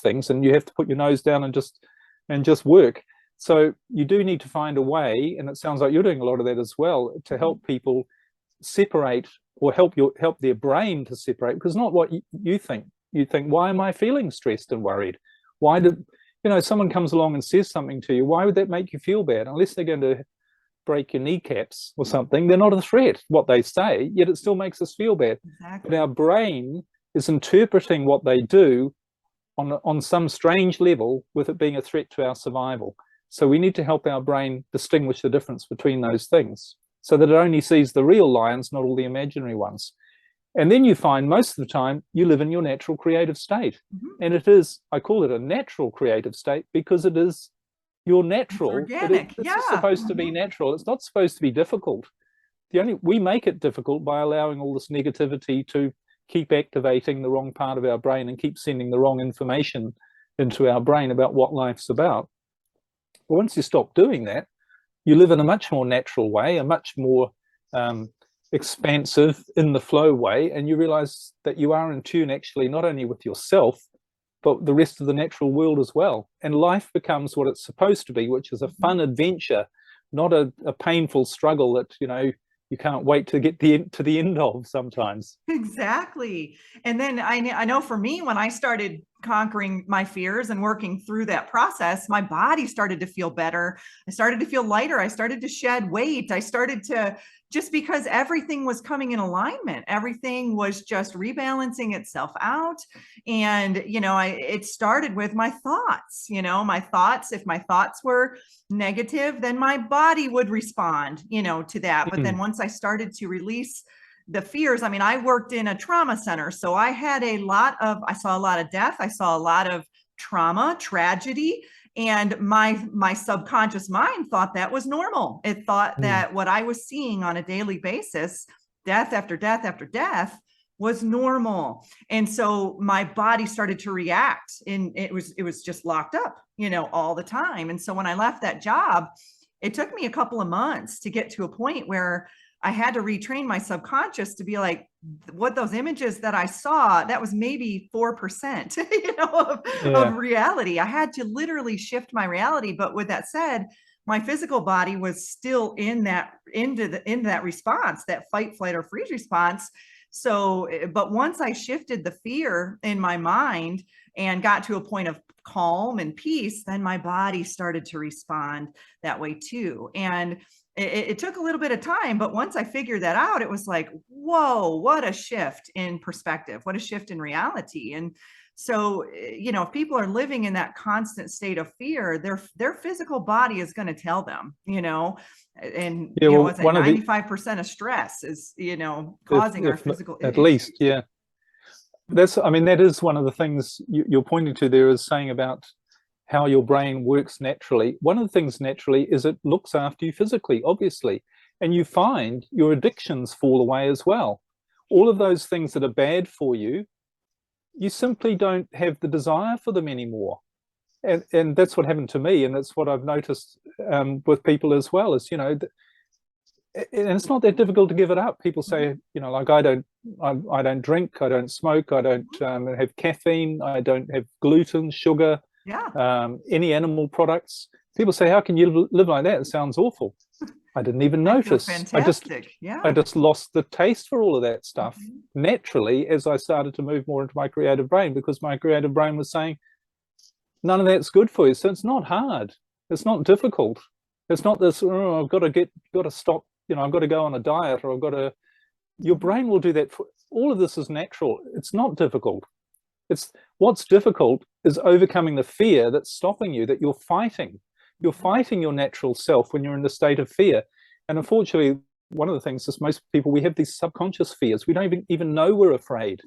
things, and you have to put your nose down and just work. So you do need to find a way, and it sounds like you're doing a lot of that as well, to help people separate, or help their brain to separate, because not what you think. You think, why am I feeling stressed and worried? Why did, someone comes along and says something to you, why would that make you feel bad? Unless they're going to break your kneecaps or something, they're not a threat, what they say, yet it still makes us feel bad. Exactly. But our brain is interpreting what they do on some strange level with it being a threat to our survival. So we need to help our brain distinguish the difference between those things, so that it only sees the real lions, not all the imaginary ones. And then you find most of the time you live in your natural creative state. And it is, I call it a natural creative state, because it is your natural. It's organic. It's supposed to be natural. It's not supposed to be difficult. We make it difficult by allowing all this negativity to keep activating the wrong part of our brain and keep sending the wrong information into our brain about what life's about. But once you stop doing that, you live in a much more natural way, a much more expansive, in the flow way, and you realize that you are in tune actually not only with yourself, but the rest of the natural world as well. And life becomes what it's supposed to be, which is a fun adventure, not a painful struggle that, you can't wait to get to the end of sometimes. Exactly. And then I know for me, when I started conquering my fears and working through that process, my body started to feel better. I started to feel lighter. I started to shed weight. I started to, just because everything was coming in alignment, everything was just rebalancing itself out. And, it started with my thoughts, my thoughts. If my thoughts were negative, then my body would respond, to that. But then once I started to release the fears, I worked in a trauma center. So I saw a lot of death. I saw a lot of trauma, tragedy. And my subconscious mind thought that was normal. It thought that what I was seeing on a daily basis, death after death after death, was normal. And so my body started to react, and it was just locked up, all the time. And so when I left that job, it took me a couple of months to get to a point where I had to retrain my subconscious to be like, what those images that I saw, that was maybe 4%, of reality. I had to literally shift my reality. But with that said, my physical body was still into that response, that fight, flight, or freeze response. So, but once I shifted the fear in my mind and got to a point of calm and peace, then my body started to respond that way too. And it took a little bit of time, but once I figured that out, it was like, whoa, what a shift in perspective, what a shift in reality. And so, if people are living in that constant state of fear, their physical body is going to tell them, and 95% of stress is, causing our physical at issues. least, yeah. That is one of the things you're pointing to there, is saying about how your brain works naturally. One of the things naturally is it looks after you physically, obviously, and you find your addictions fall away as well. All of those things that are bad for you, you simply don't have the desire for them anymore. And that's what happened to me, and that's what I've noticed with people as well, is, and it's not that difficult to give it up. People say, like, I don't drink, I don't smoke, I don't have caffeine, I don't have gluten, sugar, any animal products. People say, how can you live like that? It sounds awful. I didn't even notice. I just lost the taste for all of that stuff naturally as I started to move more into my creative brain, because my creative brain was saying, none of that's good for you. So it's not hard. It's not difficult. It's not this, I've got to stop, I've got to go on a diet, or I've got to, your brain will do that. All of this is natural. It's not difficult. What's difficult is overcoming the fear that's stopping you, that you're fighting. You're fighting your natural self when you're in the state of fear. And unfortunately, one of the things is most people, we have these subconscious fears. We don't even know we're afraid.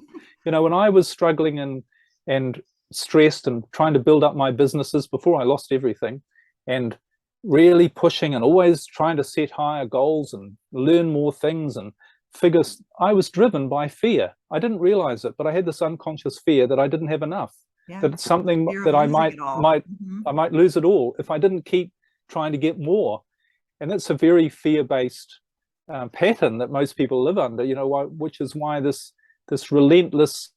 You know, when I was struggling and stressed and trying to build up my businesses before I lost everything, and really pushing and always trying to set higher goals and learn more things and figures, I was driven by fear. I didn't realize it, but I had this unconscious fear that I didn't have enough, that it's something that I might lose it all if I didn't keep trying to get more. And that's a very fear-based pattern that most people live under, you know, which is why this relentless,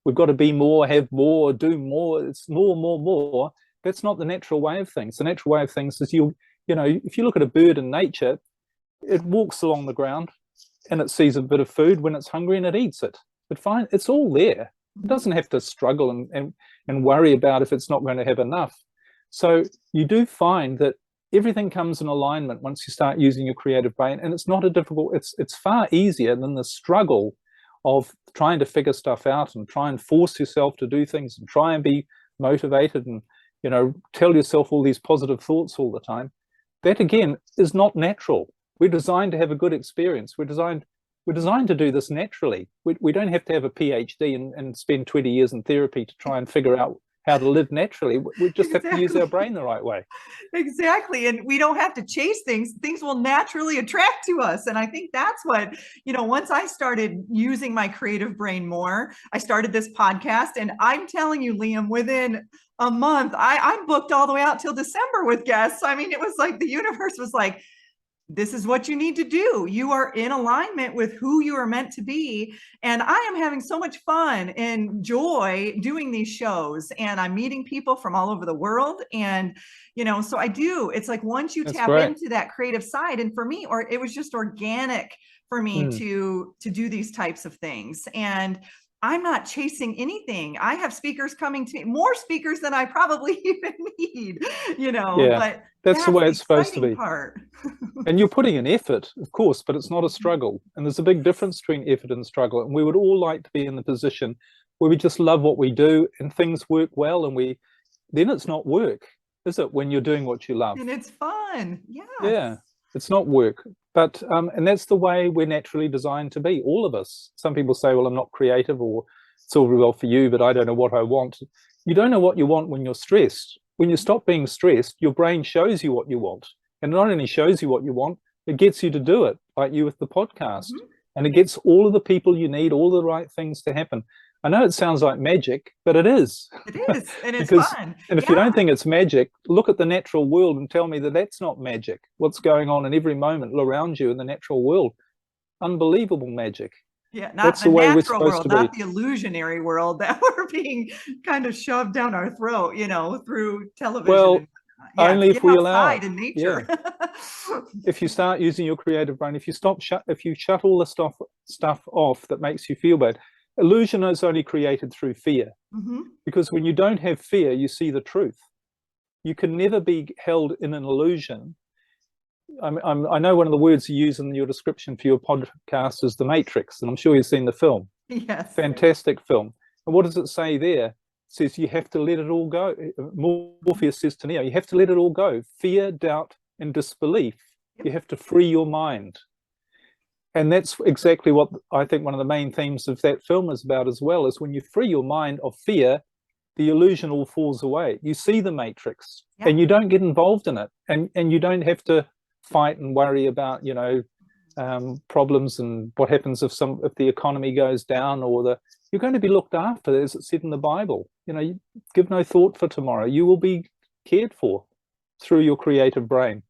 we've got to be more, have more, do more, it's more. That's not the natural way of things. The natural way of things is you know, if you look at a bird in nature, it walks along the ground and it sees a bit of food when it's hungry and it eats it. It's all there. It doesn't have to struggle and worry about if it's not going to have enough. So you do find that everything comes in alignment once you start using your creative brain, and it's not a difficult, it's far easier than the struggle of trying to figure stuff out and try and force yourself to do things and try and be motivated and, you know, tell yourself all these positive thoughts all the time. That again is not natural. We're designed to have a good experience. We're designed to do this naturally. We don't have to have a PhD and spend 20 years in therapy to try and figure out how to live naturally. We just have to use our brain the right way. Exactly. And we don't have to chase things. Things will naturally attract to us. And I think that's what, you know, once I started using my creative brain more, I started this podcast, and I'm telling you, Liam, within a month, I'm booked all the way out till December with guests. I mean, it was like the universe was like, this is what you need to do. You are in alignment with who you are meant to be. And I am having so much fun and joy doing these shows, and I'm meeting people from all over the world. And, you know, so it's like, once you tap into that creative side, and for me, or it was just organic for me to do these types of things. And I'm not chasing anything. I have speakers coming to me, more speakers than I probably even need, you know, but that's the way it's supposed to be. Part. And you're putting in effort, of course, but it's not a struggle. And there's a big difference between effort and struggle. And we would all like to be in the position where we just love what we do and things work well, and then it's not work, is it, when you're doing what you love? And it's fun. Yeah, it's not work. But and that's the way we're naturally designed to be, all of us. Some people say, well, I'm not creative, or it's all very well for you, but I don't know what I want. You don't know what you want when you're stressed. When you stop being stressed, your brain shows you what you want. And not only shows you what you want, it gets you to do it, like you with the podcast. And it gets all of the people you need, all the right things to happen. I know it sounds like magic, but it is. It is, and it's fun. And if you don't think it's magic, look at the natural world and tell me that that's not magic. What's going on in every moment around you in the natural world? Unbelievable magic. Yeah, not the natural world, not the illusionary world that we're being kind of shoved down our throat, you know, through television. Well, only if we allow it. In nature. If you start using your creative brain, if you shut all the stuff off that makes you feel bad. Illusion is only created through fear, because when you don't have fear, you see the truth. You can never be held in an illusion. I know one of the words you use in your description for your podcast is the Matrix, and I'm sure you've seen the film. Yes. Fantastic film. And what does it say there? It says you have to let it all go. Morpheus says to Neo, you have to let it all go. Fear, doubt, and disbelief. You have to free your mind. And that's exactly what I think one of the main themes of that film is about as well, is when you free your mind of fear, the illusion all falls away. You see the Matrix and you don't get involved in it. And you don't have to fight and worry about, you know, problems and what happens if the economy goes down, or you're going to be looked after, as it said in the Bible. You know, you give no thought for tomorrow. You will be cared for through your creative brain.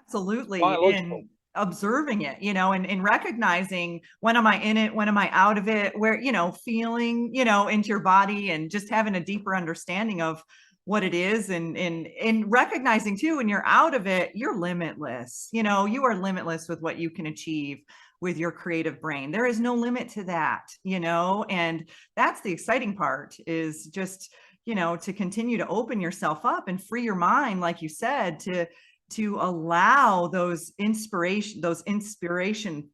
Absolutely. And observing it, you know, and recognizing, when am I in it? When am I out of it? Where, you know, feeling, you know, into your body, and just having a deeper understanding of what it is, and recognizing too, when you're out of it, you're limitless. You know, you are limitless with what you can achieve with your creative brain. There is no limit to that, you know, and that's the exciting part, is just, you know, to continue to open yourself up and free your mind, like you said, to to allow those inspiration,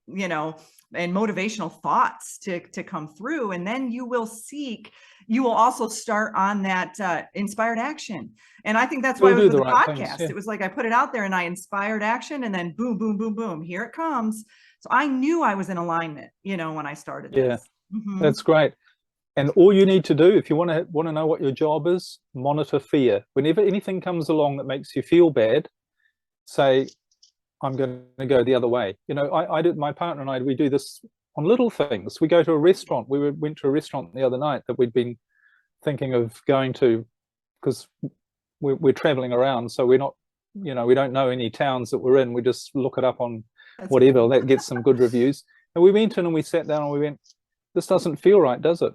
you know, and motivational thoughts to come through. And then you will also start on that inspired action. And I think that's why with the podcast, it was like I put it out there and I inspired action, and then boom, boom, boom, boom, here it comes. So I knew I was in alignment, you know, when I started this. That's great. And all you need to do, if you want to know what your job is, monitor fear. Whenever anything comes along that makes you feel bad, say, I'm going to go the other way. You know, I did, my partner and I, we do this on little things. We go to a restaurant. We went to a restaurant the other night that we'd been thinking of going to, because we're traveling around. So we're not, you know, we don't know any towns that we're in. We just look it up on whatever, that gets some good reviews. And we went in and we sat down and we went, this doesn't feel right, does it?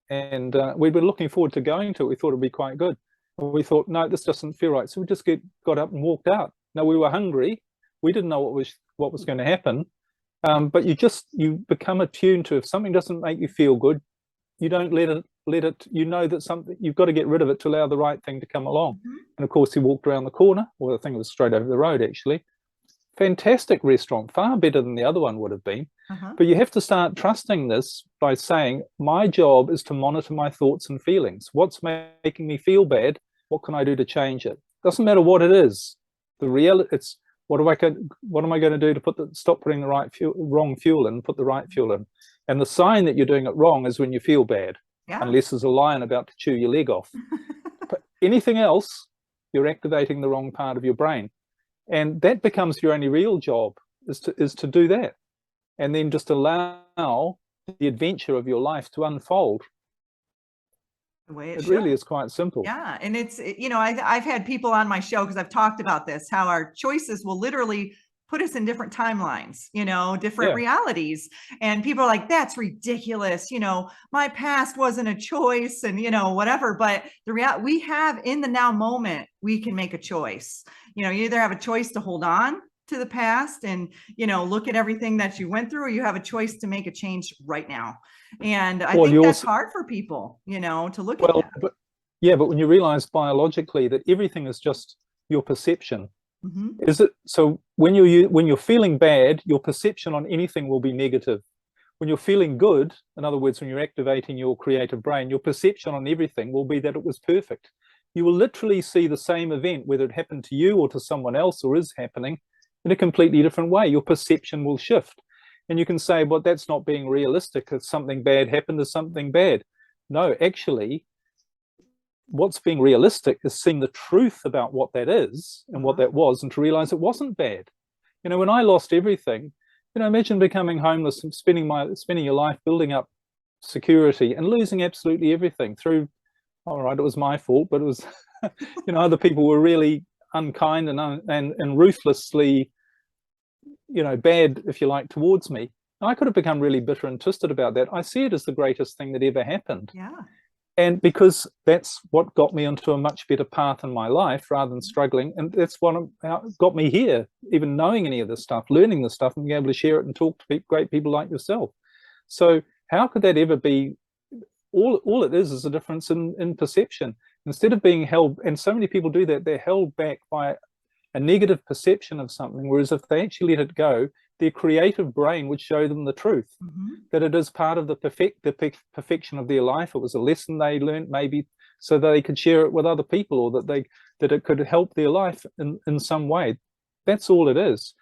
And we'd been looking forward to going to it. We thought it'd be quite good. And we thought, no, this doesn't feel right. So we just got up and walked out. Now, we were hungry. We didn't know what was going to happen. But you become attuned to, if something doesn't make you feel good, you don't let it, you know that something, you've got to get rid of it to allow the right thing to come along. And of course, he walked around the corner, or I think it was straight over the road, actually. Fantastic restaurant, far better than the other one would have been. But you have to start trusting this by saying, my job is to monitor my thoughts and feelings. What's making me feel bad? What can I do to change it? Doesn't matter what it is. The reality, it's what am I going to do to stop putting the wrong fuel in, put the right fuel in? And the sign that you're doing it wrong is when you feel bad, unless there's a lion about to chew your leg off. But anything else, you're activating the wrong part of your brain. And that becomes your only real job, is to do that. And then just allow the adventure of your life to unfold. The way it really is quite simple. Yeah. And it's, you know, I've had people on my show, because I've talked about this, how our choices will literally put us in different timelines, you know, different realities. And people are like, that's ridiculous. You know, my past wasn't a choice, and, you know, whatever. But the reality, we have in the now moment, we can make a choice. You know, you either have a choice to hold on to the past and, you know, look at everything that you went through, or you have a choice to make a change right now. And I think that's hard for people, you know, to look at that. But when you realize biologically that everything is just your perception, is it? So when you're feeling bad, your perception on anything will be negative. When you're feeling good, in other words, when you're activating your creative brain, your perception on everything will be that it was perfect. You will literally see the same event, whether it happened to you or to someone else or is happening, in a completely different way. Your perception will shift. And you can say, well, that's not being realistic. If something bad happened, to something bad. No, actually, what's being realistic is seeing the truth about what that is and what that was, and to realize it wasn't bad. You know, when I lost everything, you know, imagine becoming homeless and spending your life building up security and losing absolutely everything through, all right, it was my fault, but it was, you know, other people were really unkind and ruthlessly, you know, bad, if you like, towards me. I could have become really bitter and twisted about that. I see it as the greatest thing that ever happened. Yeah. And because that's what got me onto a much better path in my life rather than struggling. And that's what got me here, even knowing any of this stuff, learning this stuff and being able to share it and talk to great people like yourself. So how could that ever be? All it is a difference in perception. Instead of being held, and so many people do that, they're held back by a negative perception of something, whereas if they actually let it go, their creative brain would show them the truth, that it is part of the perfection of their life. It was a lesson they learned, maybe so that they could share it with other people, or that it could help their life in some way. That's all it is.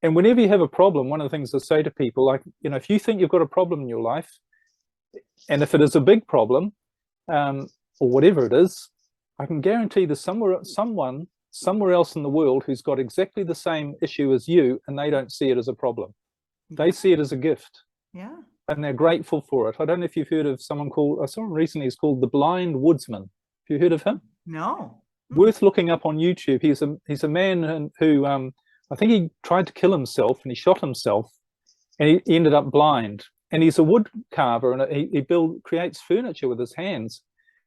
And whenever you have a problem, one of the things I say to people, like, you know, if you think you've got a problem in your life, and if it is a big problem, or whatever it is, I can guarantee there's someone somewhere else in the world who's got exactly the same issue as you, and they don't see it as a problem. They see it as a gift. Yeah. And they're grateful for it. I don't know if you've heard of someone I saw him recently, he's called the Blind Woodsman. Have you heard of him? No. Worth looking up on YouTube. He's a man who, I think he tried to kill himself, and he shot himself, and he ended up blind. And he's a wood carver, and he creates furniture with his hands.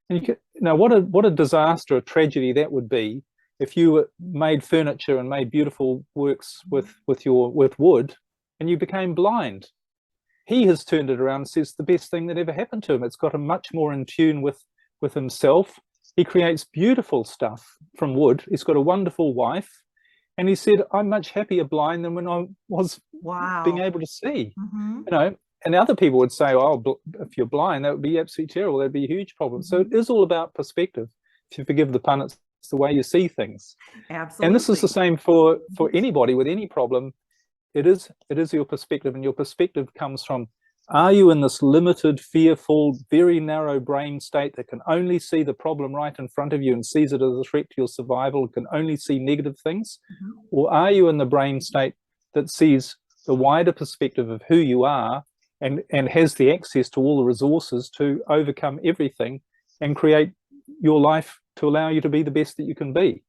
And you know, what a disaster, a tragedy that would be if you made furniture and made beautiful works with wood, and you became blind. He has turned it around and says the best thing that ever happened to him. It's got him much more in tune with himself. He creates beautiful stuff from wood. He's got a wonderful wife. And he said, I'm much happier blind than when I was being Wow. able to see. Mm-hmm. You know, and other people would say, oh, if you're blind, that would be absolutely terrible. That'd be a huge problem. So it is all about perspective. If you forgive the pun, it's the way you see things. And this is the Absolutely. same for anybody with any problem. It is your perspective, and your perspective comes from, are you in this limited, fearful, very narrow brain state that can only see the problem right in front of you and sees it as a threat to your survival, and can only see negative things? Or are you in the brain state that sees the wider perspective of who you are and has the access to all the resources to overcome everything and create your life to allow you to be the best that you can be?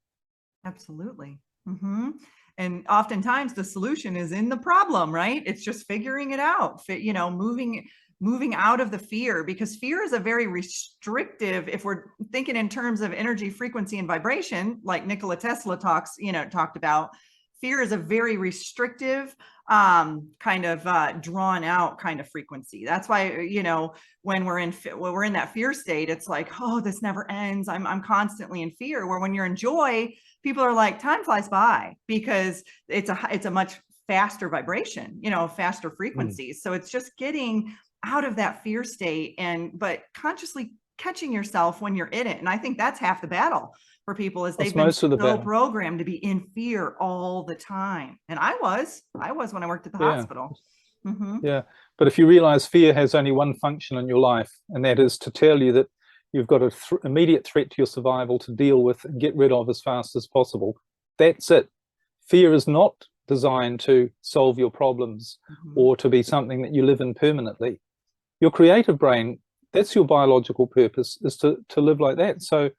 Absolutely. Mm-hmm. And oftentimes the solution is in the problem, right? It's just figuring it out, you know, moving out of the fear, because fear is a very restrictive, if we're thinking in terms of energy, frequency, and vibration, like Nikola Tesla talked about, fear is a very restrictive, kind of drawn out kind of frequency. That's why, you know, when we're in that fear state, it's like, oh, this never ends. I'm constantly in fear. Where when you're in joy, people are like, time flies by, because it's a much faster vibration, you know, faster frequencies. So it's just getting out of that fear state, but consciously catching yourself when you're in it. And I think that's half the battle for people, is they've been so programmed to be in fear all the time. And I was when I worked at the hospital. Mm-hmm. Yeah. But if you realize fear has only one function in your life, and that is to tell you that you've got an immediate threat to your survival to deal with and get rid of as fast as possible. That's it. Fear is not designed to solve your problems or to be something that you live in permanently. Your creative brain, that's your biological purpose, is to live like that. So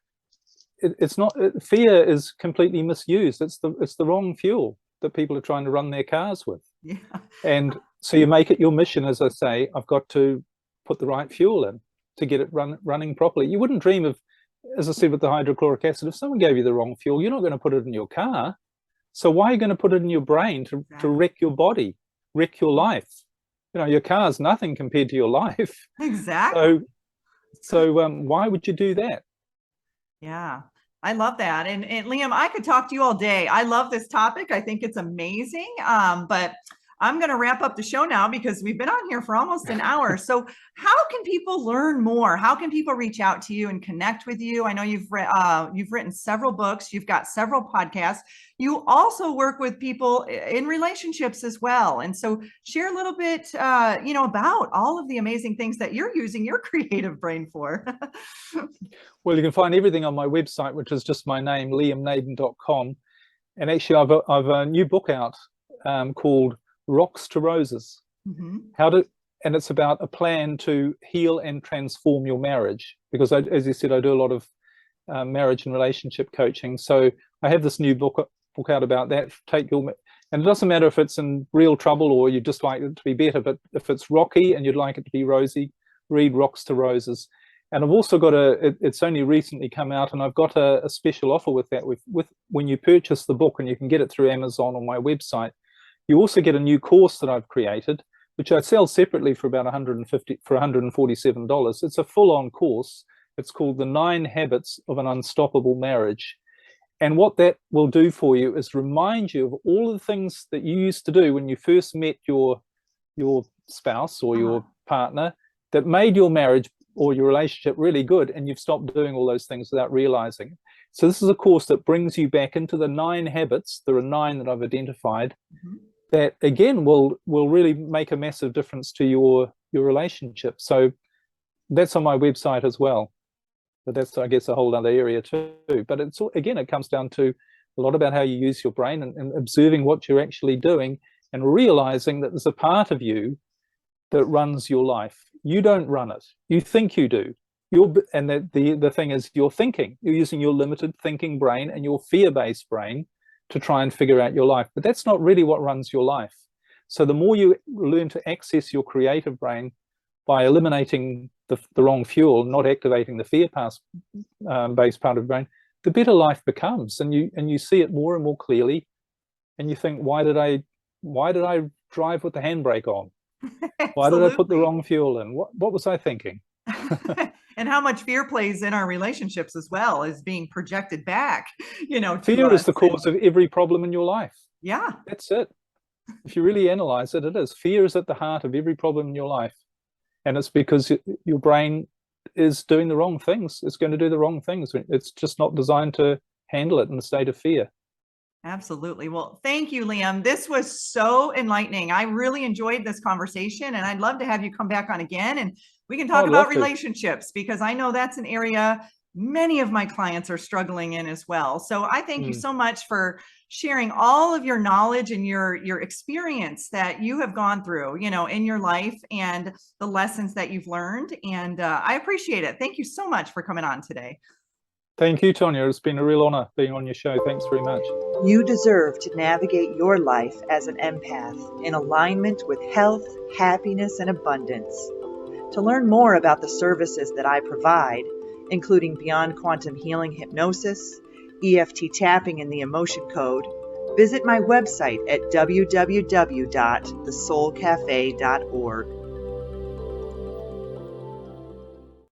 it's not, fear is completely misused. It's the wrong fuel that people are trying to run their cars with. Yeah. And so you make it your mission, as I say, I've got to put the right fuel in to get it running properly. You wouldn't dream of, as I said with the hydrochloric acid, if someone gave you the wrong fuel, you're not going to put it in your car. So why are you going to put it in your brain to wreck your body, wreck your life? You know, your car's nothing compared to your life. Exactly. So why would you do that? Yeah, I love that. And Liam, I could talk to you all day. I love this topic. I think it's amazing. But I'm going to wrap up the show now, because we've been on here for almost an hour. So how can people learn more? How can people reach out to you and connect with you? I know you've written several books. You've got several podcasts. You also work with people in relationships as well. And so share a little bit, you know, about all of the amazing things that you're using your creative brain for. Well, you can find everything on my website, which is just my name, liamnaden.com. And actually, I've a new book out called Rocks to Roses. And it's about a plan to heal and transform your marriage, because as you said, I do a lot of marriage and relationship coaching. So I have this new book out about that. And it doesn't matter if it's in real trouble or you just like it to be better, but if it's rocky and you'd like it to be rosy, read Rocks to Roses. And I've also got it's only recently come out, and I've got a special offer with that. With when you purchase the book, and you can get it through Amazon on my website, you also get a new course that I've created, which I sell separately for about $147. It's a full-on course. It's called The 9 Habits of an Unstoppable Marriage. And what that will do for you is remind you of all the things that you used to do when you first met your spouse or your partner that made your marriage or your relationship really good, and you've stopped doing all those things without realizing. So this is a course that brings you back into the 9 habits. There are 9 that I've identified that, again, will really make a massive difference to your relationship. So that's on my website as well. But that's, I guess, a whole other area too. But it's, again, it comes down to a lot about how you use your brain and observing what you're actually doing and realizing that there's a part of you that runs your life. You don't run it. You think you do. And the thing is, you're thinking. You're using your limited thinking brain and your fear-based brain to try and figure out your life. But that's not really what runs your life. So the more you learn to access your creative brain by eliminating the wrong fuel, not activating the fear-based part of the brain, the better life becomes. And you see it more and more clearly. And you think, why did I drive with the handbrake on? Why did I put the wrong fuel in? What was I thinking? And how much fear plays in our relationships as well, is being projected back, to Fear is us. the cause of every problem in your life. Yeah. That's it. If you really analyze it, it is. Fear is at the heart of every problem in your life. And it's because your brain is doing the wrong things. It's going to do the wrong things. It's just not designed to handle it in a state of fear. Absolutely. Well, thank you, Liam. This was so enlightening. I really enjoyed this conversation, and I'd love to have you come back on again and we can talk about relationships, because I know that's an area many of my clients are struggling in as well. So I thank you so much for sharing all of your knowledge and your experience that you have gone through, in your life, and the lessons that you've learned. And I appreciate it. Thank you so much for coming on today. Thank you, Tonya. It's been a real honor being on your show. Thanks very much. You deserve to navigate your life as an empath in alignment with health, happiness, and abundance. To learn more about the services that I provide, including Beyond Quantum Healing Hypnosis, EFT tapping, and the Emotion Code, visit my website at www.thesoulcafe.org.